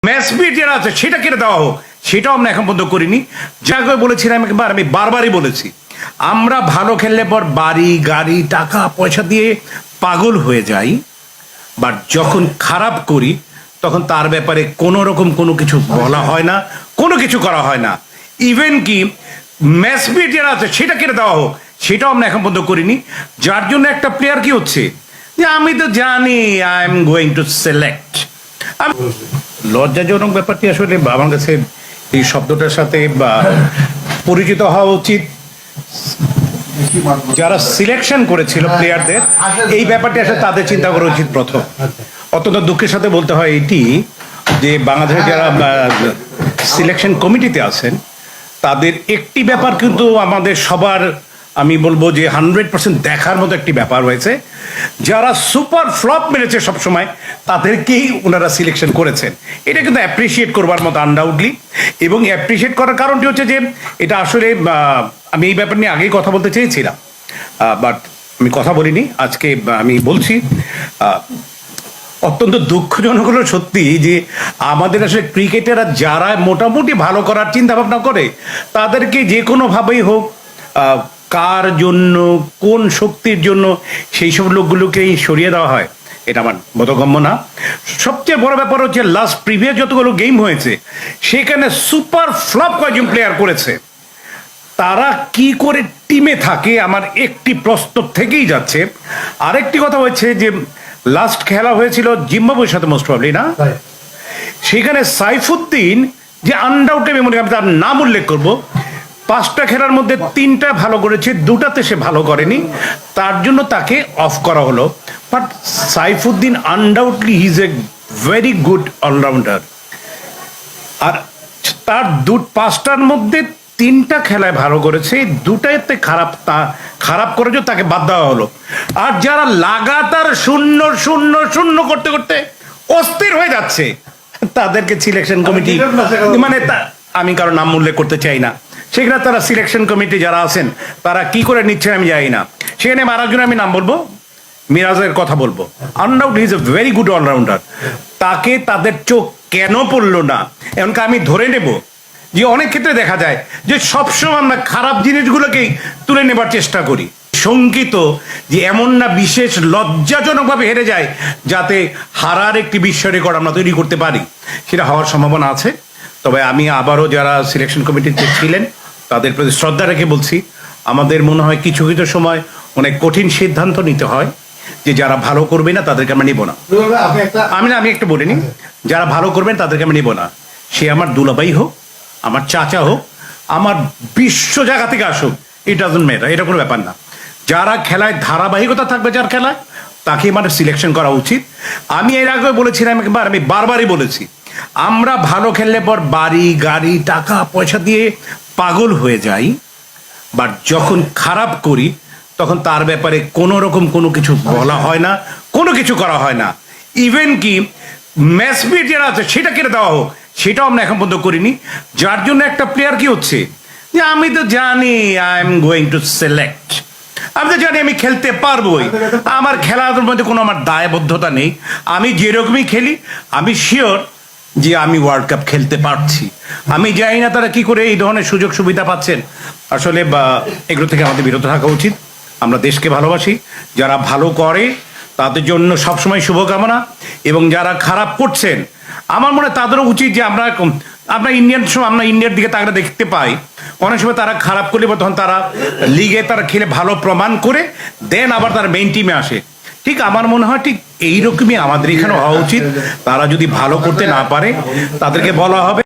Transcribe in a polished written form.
Match যেটা আছে সেটা কেটে দেওয়া হোক, সেটাও আমরা এখন পর্যন্ত করিনি। যাকে বলেছিলাম একবার, আমি বারবারই বলেছি, আমরা ভালো খেললে পর বাড়ি গাড়ি টাকা পয়সা দিয়ে পাগল হয়ে যাই, বাট যখন খারাপ করি তখন তার ব্যাপারে কোনো রকম কোনো কিছু বলা হয় না, কোনো কিছু করা হয় না। ইভেন কি ম্যাচ যেটা আছে সেটা কেটে দেওয়া হোক, সেটাও আমরা এখন পর্যন্ত করিনি। যার জন্য একটা প্লেয়ার কি হচ্ছে যে আমি তো জানি I am going to select. লজ্জাজনক ব্যাপারটি আসলে আমার কাছে এই শব্দটার সাথে পরিচিত হওয়া উচিত। যারা সিলেকশন করেছিল প্লেয়ারদের, এই ব্যাপারটি আসলে তাদের চিন্তা করা উচিত প্রথম। অত্যন্ত দুঃখের সাথে বলতে হয় এটি যে বাংলাদেশের যারা সিলেকশন কমিটিতে আছেন তাদের একটি ব্যাপার কিন্তু আমাদের সবার, আমি বলবো যে 100% দেখার মতো একটি ব্যাপার হয়েছে। যারা সুপার ফ্লপ মেরেছে সবসময় তাদেরকেই ওনারা সিলেকশন করেছেন। এটা কিন্তু অ্যাপ্রিসিয়েট করবার মতো আনডাউটলি। এবং অ্যাপ্রিসিয়েট করার কারণটি হচ্ছে যে এটা আসলে আমি এই ব্যাপার নিয়ে আগেই কথা বলতে চেয়েছিলাম, বাট আমি কথা বলিনি, আজকে আমি বলছি। অত্যন্ত দুঃখজনক হলো সত্যি যে আমাদের আসলে ক্রিকেটাররা যারা মোটামুটি ভালো করার চিন্তা ভাবনা করে তাদেরকে যে কোনোভাবেই হোক, কার জন্য কোন শক্তির জন্য সেই সব লোকগুলোকেই সরিয়ে দেওয়া হয়, এটা আমার বোধগম্য না। সবচেয়ে বড় ব্যাপার হচ্ছে লাস্ট প্রিভিয়াস যতগুলো গেম হয়েছে সেখানে সুপার ফ্লপ কয়েকজন প্লেয়ার করেছে, তারা কি করে টিমে থাকে আমার একটি প্রশ্ন থেকেই যাচ্ছে। আরেকটি কথা হচ্ছে যে লাস্ট খেলা হয়েছিল জিম্বাবুয়ের সাথে মোস্ট প্রবলি, না? সেখানে সাইফুদ্দিন যে আনডাউটেড মেমোরি, আমি তার নাম উল্লেখ করবো, 5টা খেলার মধ্যে 3টা ভালো করেছে, 2টাতে সে ভালো করেনি, তার জন্য তাকে অফ করা হলো। But Saifuddin undoubtedly he is a very good allrounder. আর তার 5টার মধ্যে 3টা খেলায় ভালো করেছে, 2টাতে খারাপ করেছে, তাকে বাদ দেওয়া হলো। আর যারা লাগাতার 0-0-0 করতে করতে অস্থির হয়ে যাচ্ছে তাদেরকে সিলেকশন কমিটি, মানে আমি কারো নাম উল্লেখ করতে চাই না, সেখানে তারা সিলেকশন কমিটি যারা আছেন তারা কি করে নিচ্ছে আমি জানি না। সেখানে আরেকজন আমি নাম বলবো, মিরাজের কথা বলবো। Undoubtedly he is a very good allrounder. তাকে তাদের চোখ কেন পড়লো না? এমনকি আমি ধরে নেব যে অনেক ক্ষেত্রে দেখা যায় যে সবসময় আমরা খারাপ জিনিসগুলোকেই তুলে নেবার চেষ্টা করি। শঙ্কিত যে এমন না বিশেষ লজ্জাজনকভাবে হেরে যায় যাতে হারার একটি বিশ্ব রেকর্ড আমরা তৈরি করতে পারি, সেটা হওয়ার সম্ভাবনা আছে। তবে আমি আবারও যারা সিলেকশন কমিটিতে ছিলেন তাদের প্রতি শ্রদ্ধা রেখে বলছি, আমাদের মনে হয় কিছু কিছু সময় অনেক কঠিন সিদ্ধান্ত নিতে হয় যে যারা ভালো করবে না তাদেরকে আমরা নিব না। আমি একটু বলিনি, যারা ভালো করবেন তাদেরকে আমি নিব না। সে আমার দুলাভাই হোক, আমার চাচা হোক, আমার বিশ্ব জায়গা থেকে আসুক, ইট ডাজন্ট ম্যাটার, এটা কোনো ব্যাপার না। যারা খেলায় ধারাবাহিকতা থাকবে, যার খেলায়, তাকে মানে সিলেকশন করা উচিত। আমি এর আগে বলেছিলাম একবার, আমি বারবারই বলেছি, আমরা ভালো খেললে পর বাড়ি গাড়ি টাকা পয়সা দিয়ে পাগল হয়ে যাই, বাট যখন খারাপ করি তখন তার ব্যাপারে কোনো রকম কোনো কিছু বলা হয় না, কোনো কিছু করা হয় না। ইভেন কি ম্যাচ যেটা আছে সেটা কেটে দেওয়া হোক, সেটাও আমরা এখন পর্যন্ত করিনি। যার জন্য একটা প্লেয়ার কি হচ্ছে যে আমি তো জানি I am going to select, আমি তো জানি আমি খেলতে পারবোই, আমার খেলার মধ্যে কোনো আমার দায়বদ্ধতা নেই, আমি যেরকমই খেলি আমি শিওর যে আমি ওয়ার্ল্ড কাপ খেলতে পারছি। আমি জানি না তারা কি করে এই ধরনের সুযোগ সুবিধা পাচ্ছেন। আসলে এগুলো থেকে আমাদের বিরত থাকা উচিত। আমরা দেশকে ভালোবাসি, যারা ভালো করে তাদের জন্য সবসময় শুভকামনা, এবং যারা খারাপ করছেন আমার মনে হয় তাদেরও উচিত যে আমরা ইন্ডিয়ার দিকে তারা দেখতে পাই অনেক সময় তারা খারাপ করলে তখন তারা লিগে তারা খেলে ভালো প্রমাণ করে দেন আবার তারা মেইন টিমে আসে। ঠিক আমার মনে হয় ঠিক এইরকমই আমাদের এখানে হওয়া উচিত। তারা যদি ভালো করতে না পারে তাদেরকে বলা হবে